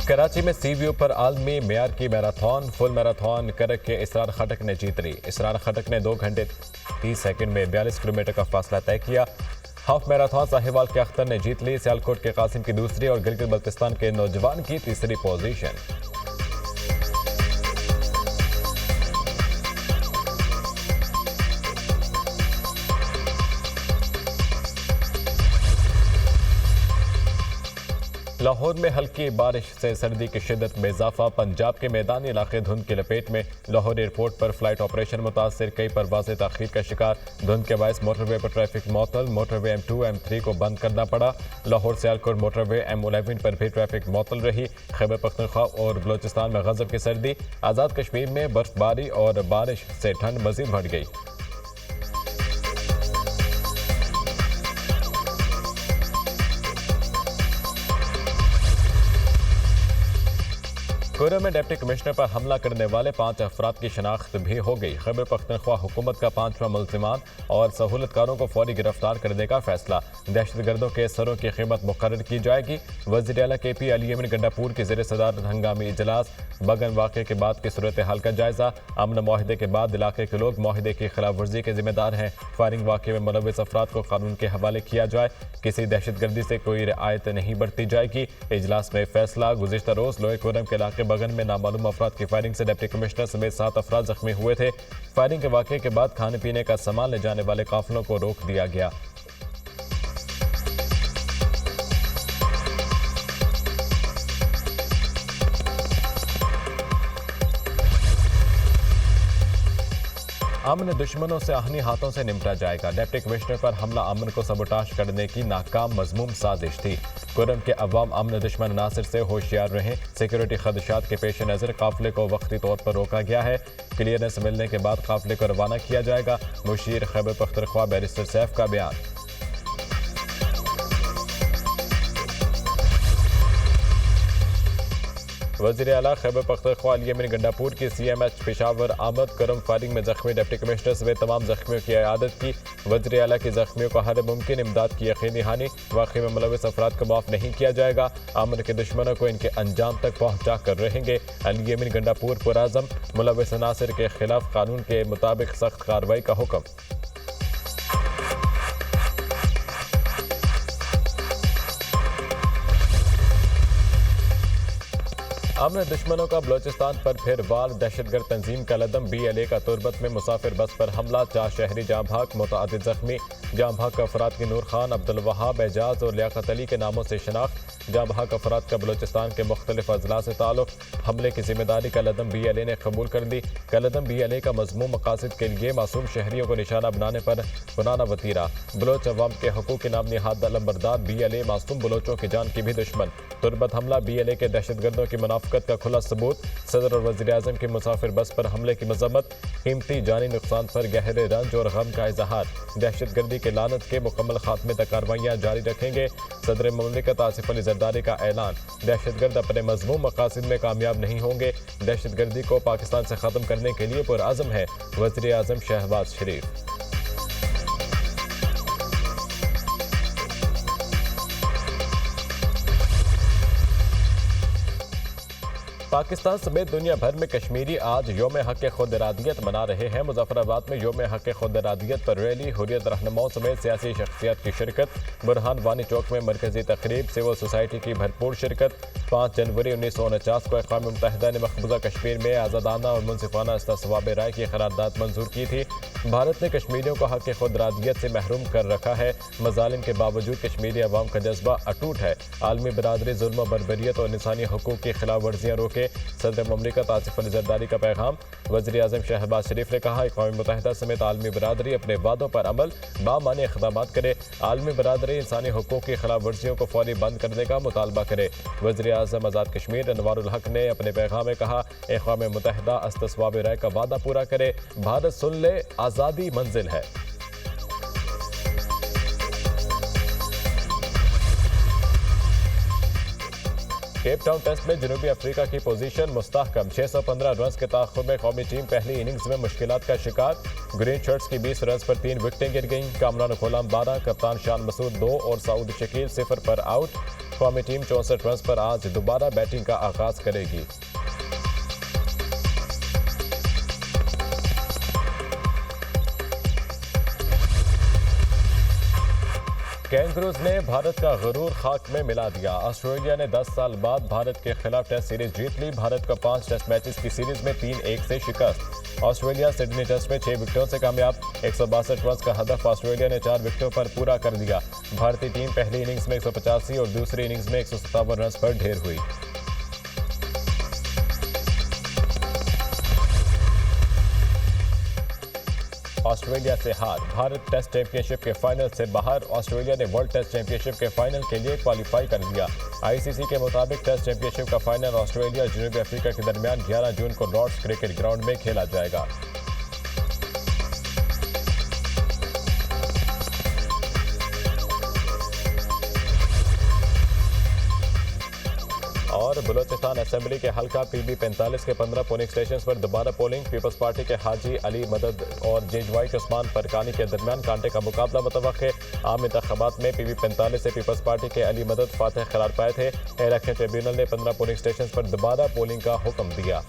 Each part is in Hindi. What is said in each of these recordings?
कराची में सी व्यू पर आलमी मेयार की मैराथन फुल मैराथन करक के इसरार खटक ने जीत ली। इसरार खटक ने 2 घंटे 30 सेकंड में 42 किलोमीटर का फासला तय किया। हाफ मैराथन साहिवाल के अख्तर ने जीत ली। सियालकोट के कासिम की दूसरी और गिलगित बल्तिस्तान के नौजवान की तीसरी पोजीशन। लाहौर में हल्की बारिश से सर्दी की शिद्दत में इजाफा। पंजाब के मैदानी इलाके धुंध की लपेट में। लाहौर एयरपोर्ट पर फ्लाइट ऑपरेशन मुतासर, कई परवाजें ताखीर का शिकार। धुंध के बायस मोटरवे पर ट्रैफिक मअतल। मोटरवे M2 M3 को बंद करना पड़ा। लाहौर सियालकोट मोटरवे M11 पर भी ट्रैफिक मअतल रही। खैबर पख्तूनख्वा और बलोचिस्तान में गजब की सर्दी। आज़ाद कश्मीर में बर्फबारी और बारिश से ठंड मजीद बढ़ गई। कोयटा में डिप्टी कमिश्नर पर हमला करने वाले 5 अफराद की शनाख्त भी हो गई। खैबर पख्तूनख्वा हुकूमत का 5वां मुल्जिमान और सहूलतकारों को फौरी गिरफ्तार करने का फैसला। दहशतगर्दों के सरों की कीमत मुकर्रर की जाएगी। वज़ीर आला KP अली यमीन गंडापुर की ज़ेर सदारत हंगामी इजलास। बगन वाक़े के बाद की सूरत हाल का जायजा। अमन माहिदे के बाद इलाके के लोग माहिदे की खिलाफ वर्जी के जिम्मेदार हैं। फायरिंग वाक़े में मुलव्विस अफराद को कानून के हवाले किया जाए। किसी दहशतगर्दी से कोई रियायत नहीं बरती जाएगी। इजलास में फैसला। गुज़िश्ता रोज़ लोहे कोरम के इलाके बगन में नामालूम अफराद की फायरिंग से डिप्टी कमिश्नर समेत 7 अफराद जख्मी हुए थे। फायरिंग के वाक़े के बाद खाने पीने का सामान ले जाने वाले काफिलों को रोक दिया गया। अमन दुश्मनों से आहनी हाथों से निपटा जाएगा। डिप्टी कमिश्नर पर हमला अमन को सबोटाश करने की नाकाम मजमूम साजिश थी। कुरम के अवाम अमन दुश्मन नासिर से होशियार रहें। सिक्योरिटी खदशात के पेश नज़र काफिले को वक्ती तौर पर रोका गया है। क्लियरेंस मिलने के बाद काफिले को रवाना किया जाएगा। मुशीर खैबर पख्तूनख्वा बैरिस्टर सैफ का बयान। वज़ीर आला खैबर पख्तूनख्वा अली यमीन गंडापुर की CMH पेशावर आमद। करम फायरिंग में जख्मी डिप्टी कमिश्नर समेत तमाम जख्मियों की इयादत की। वज़ीर आला की जख्मियों को हर मुमकिन इमदाद की यकीनी हानि। वाक़े में मुलव्विस अफराद को माफ़ नहीं किया जाएगा। अमन के दुश्मनों को इनके अंजाम तक पहुँचा कर रहेंगे। अली यमीन गंडापुर पुराज़म। मुलव्विस अनासिर के खिलाफ कानून के मुताबिक सख्त कार्रवाई का हुक्म। अमन दुश्मनों का बलोचिस्तान पर फिर वार। दहशतगर्द तंजीम का लदम। BLA का तुरबत में मुसाफिर बस पर हमला। 4 शहरी जाँ भाग, मुतअद्दिद जख्मी। जाँ भाग अफराद की नूर खान, अब्दुल वहाब, एजाज और लियाकत अली के नामों से शनाख्त। जाँ भाग अफराद का बलोचिस्तान के मुख्तलिफ अजला से ताल्लुक। हमले की जिम्मेदारी का लदम BLA ने कबूल कर ली। कलदम BLA का मजमूम मकासद के लिए मासूम शहरियों को निशाना बनाने पर पुराना वतीरा। बलोच अवाम के हकूक़ के नाम निहाद अलंबरदार। BLA मासूम बलोचों की जान की भी दुश्मन। तुरबत हमला। BLA के दहशतगर्दों की मुनाफकत का खुला सबूत। सदर और वज़ीर आज़म की मुसाफिर बस पर हमले की मजम्मत। कीमती जानी नुकसान पर गहरे रंज और गम का इजहार। दहशतगर्दी के लानत के मुकम्मल खात्मे तक कार्रवाइयाँ जारी रखेंगे। सदर मुमलिकत आसिफ अली जरदारी का ऐलान। दहशतगर्द अपने मजमूम मकासद में कामयाब नहीं होंगे। दहशतगर्दी को पाकिस्तान से खत्म करने के लिए पुरअज़म है वज़ीर आज़म शहबाज शरीफ। पाकिस्तान समेत दुनिया भर में कश्मीरी आज योम हक खुद इरादियत मना रहे हैं। मुजफ्फराबाद में योम हक खुद इरादियत पर रैली। हुर्रियत रहनुमाओं समेत सियासी शख्सियत की शिरकत। बुरहान वानी चौक में मरकजी तकरीब। सिविल सोसाइटी की भरपूर शिरकत। 5 जनवरी 1949 को अक़वाम मुत्तहिदा ने मकबूजा कश्मीर में आज़ादाना और मुनसिफाना इस्तेसवाब राय की करारदाद मंजूर की थी। भारत ने कश्मीरियों को हक खुद इरादियत से महरूम कर रखा है। मजालिम के बावजूद कश्मीरी अवाम का जज्बा अटूट है। आलमी बरादरी जुल्म, बर्बरियत और इंसानी हकूक़ की खिलाफ वर्जियाँ रोके। सदर मुमलिकत आसिफ अली जरदारी का पैगाम। वज़ीर आज़म शहबाज शरीफ ने कहा, अक़वाम मुत्तहिदा समेत आलमी बरादरी अपने वादों पर अमल बामानी इक़दामात करे। आलमी बरादरी इंसानी हकूक़ की खिलाफ वर्जियों को फौरी बंद करने का मुतालबा करे। वज़ीर आज़म आज़ाद कश्मीर अनवारुल हक ने अपने पैगाम में कहा, अक़वाम मुत्तहिदा इस्तेसवाब राय का वादा पूरा करे। भारत सुन ले, आज़ादी मंजिल है। केप टाउन टेस्ट में जनूबी अफ्रीका की पोजीशन मुस्तहकम। 615 रन के ताखुर में कौमी टीम पहली इनिंग्स में मुश्किलात का शिकार। ग्रीन शर्ट्स की 20 रन पर 3 विकेटें गिर गईं। कामरान गुलाम 12, कप्तान शान मसूद 2 और सऊद शकील 0 पर आउट। कौमी टीम 64 रन पर आज दोबारा बैटिंग का आगाज करेगी। कैंगरूज ने भारत का गरूर खाक में मिला दिया। ऑस्ट्रेलिया ने 10 साल बाद भारत के खिलाफ टेस्ट सीरीज जीत ली। भारत को 5 टेस्ट मैचेस की सीरीज में 3-1 से शिकस्त। ऑस्ट्रेलिया सिडनी टेस्ट में 6 विकेटों से कामयाब। 162 रन का हदफ ऑस्ट्रेलिया ने 4 विकेटों पर पूरा कर दिया। भारतीय टीम पहली इनिंग्स में 185 और दूसरी इनिंग्स में 157 रन पर ढेर हुई। ऑस्ट्रेलिया से हार। भारत टेस्ट चैंपियनशिप के फाइनल से बाहर। ऑस्ट्रेलिया ने वर्ल्ड टेस्ट चैंपियनशिप के फाइनल के लिए क्वालिफाई कर लिया। आईसीसी के मुताबिक टेस्ट चैंपियनशिप का फाइनल ऑस्ट्रेलिया और जनूबी अफ्रीका के दरमियान 11 जून को लॉर्ड्स क्रिकेट ग्राउंड में खेला जाएगा। और बलोचिस्तान असेंबली के हल्का पीबी 45 के 15 पोलिंग स्टेशन पर दोबारा पोलिंग। पीपल्स पार्टी के हाजी अली मदद और जेजवाई उस्मान परकानी के दरमियान कांटे का मुकाबला मुतवक्के। आम इंतखाबात में पीबी 45 से पीपल्स पार्टी के अली मदद फातह करार पाए थे। इलेक्शन ट्रिब्यूनल ने 15 पोलिंग स्टेशन पर दोबारा पोलिंग का हुक्म दिया।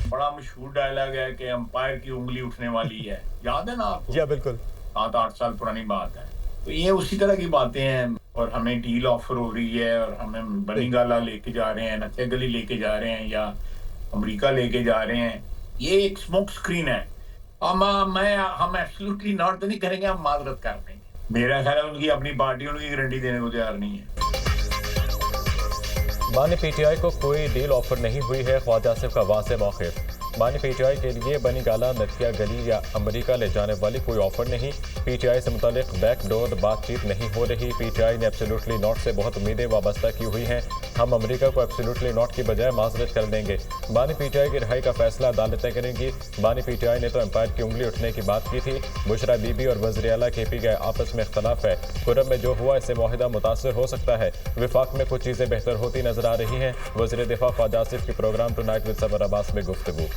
बड़ा मशहूर डायलॉग है कि अंपायर की उंगली उठने वाली है, याद है ना आपको? जी बिल्कुल, 7-8 साल पुरानी बात है। तो ये उसी तरह की बातें हैं। और हमें डील ऑफर हो रही है और हमें बनीगाला लेके जा रहे हैं, नत्थे गली लेके जा रहे हैं या अमेरिका लेके जा रहे हैं। ये एक स्मोक स्क्रीन है। हम एब्सोल्युटली नॉट तो नहीं करेंगे, हम माजरत कर देंगे। मेरा ख्याल है उनकी अपनी पार्टी उनकी गारंटी देने को तैयार नहीं है। बानी पीटीआई को कोई डील ऑफर नहीं हुई है। ख्वाजा आसिफ का वाज़ेह मौक़िफ़। बानी पीटीआई के लिए बनीगाला, नथिया गली या अमेरिका ले जाने वाली कोई ऑफर नहीं। पीटीआई से मुतालिक बैकडोर बातचीत नहीं हो रही। पीटीआई ने एब्सोल्युटली नॉट से बहुत उम्मीदें वाबस्ता की हुई हैं। हम अमेरिका को एब्सोल्युटली नॉट की बजाय माजरत कर देंगे। बानी पीटीआई की रिहाई का फैसला अदालतें करेंगी। बानी पीटीआई ने तो एम्पायर की उंगली उठने की बात की थी। बुशरा बीबी और वज़ीर आला केपी के आपस में इख्तलाफ है। कुरम में जो हुआ इससे मुआहिदा मुतासर हो सकता है। विफाक में कुछ चीज़ें बेहतर होती नजर आ रही हैं। वज़ीर दिफा ख्वाजा आसिफ की program tonight with Samar Abbas में गुफ्तगू।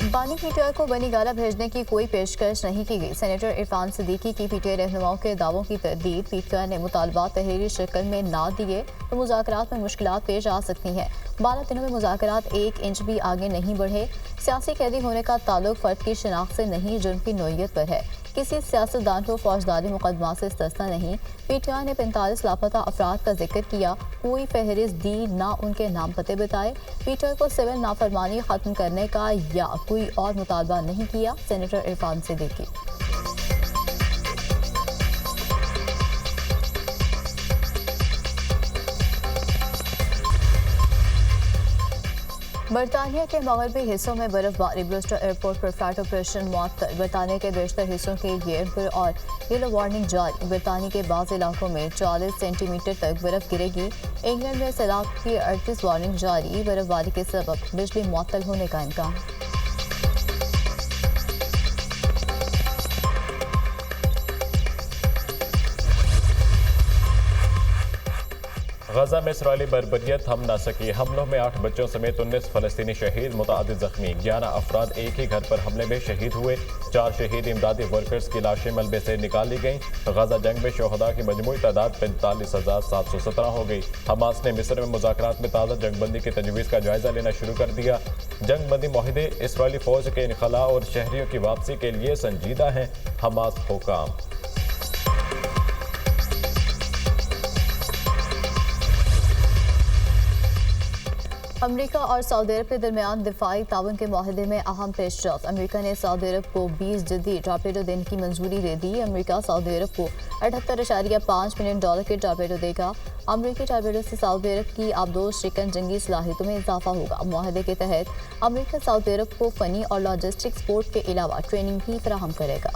बानी पीटीआई को बनीगाला भेजने की कोई पेशकश नहीं की गई। सेनेटर इरफान सिद्दीकी की पीटीआई रहनुमाओं के दावों की तरदीद। पीटीआई ने मुतालबात तहरीरी शक्ल में ना दिए तो मुज़ाकरात में मुश्किलात पेश आ सकती हैं। 12 दिनों में मुज़ाकरात 1 इंच भी आगे नहीं बढ़े। सियासी कैदी होने का ताल्लुक फ़र्द की शिनाख्त से नहीं, जुर्म की नोयत पर है। किसी सियासतदान को फौजदारी मुकदमा से इस्तिस्ना नहीं। पीटीआई ने 45 लापता अफराद का जिक्र किया, कोई फहरिस्त दी ना उनके नाम पते बताए। पीटीआई को सिविल नाफरमानी खत्म करने का या कोई और मुतालबा नहीं किया। सेनेटर इरफान सिद्दीकी। बरतानिया के मगरबी हिस्सों में बर्फबारी। ब्रिस्टल एयरपोर्ट पर फ्लाइट ऑपरेशन मुअत्तल। बरतानिया के बेशतर हिस्सों के लिए एम्बर और येलो वार्निंग जारी। बरतानिया के बाज़ इलाकों में 40 सेंटीमीटर तक बर्फ गिरेगी। इंग्लैंड में सैलाब की 38 वार्निंग जारी। बर्फबारी के सबब बिजली मुअत्तल होने का इम्कान। गजा में इसराइली बर्बरियत थम न सकी। हमलों में 8 बच्चों समेत 19 फलस्तीनी शहीद, मुतअद्दिद जख्मी। 11 अफराद एक ही घर पर हमले में शहीद हुए। 4 शहीद इमदादी वर्कर्स की लाशें मलबे से निकाली गईं। गजा जंग में शोहदा की मजमूई तादाद 45,717 हो गई। हमास ने मिस्र में मुज़ाकरात में ताज़ा जंगबंदी की तजवीज़ का जायजा लेना शुरू कर दिया। जंगबंदी मुआहदे इसराइली फौज के इनखला और शहरियों की वापसी के लिए संजीदा हैं। हमास हुकाम। अमेरिका और सऊदी अरब के दरमियान दिफाई ताउन के माहदे में अहम पेशरफ। अमेरिका ने सऊदी अरब को 20 जदीद टॉर्पेडो देने की मंजूरी दे दी। अमेरिका सऊदी अरब को $78.5 मिलियन के टॉर्पेडो देगा। अमेरिकी टॉर्पेडो से सऊदी अरब की आबदोश शिकन जंगी सलाहियतों में इजाफा होगा। माहदे के तहत अमेरिका सऊदी अरब को फनी और लॉजिस्टिक सपोर्ट के अलावा ट्रेनिंग भी फराहम करेगा।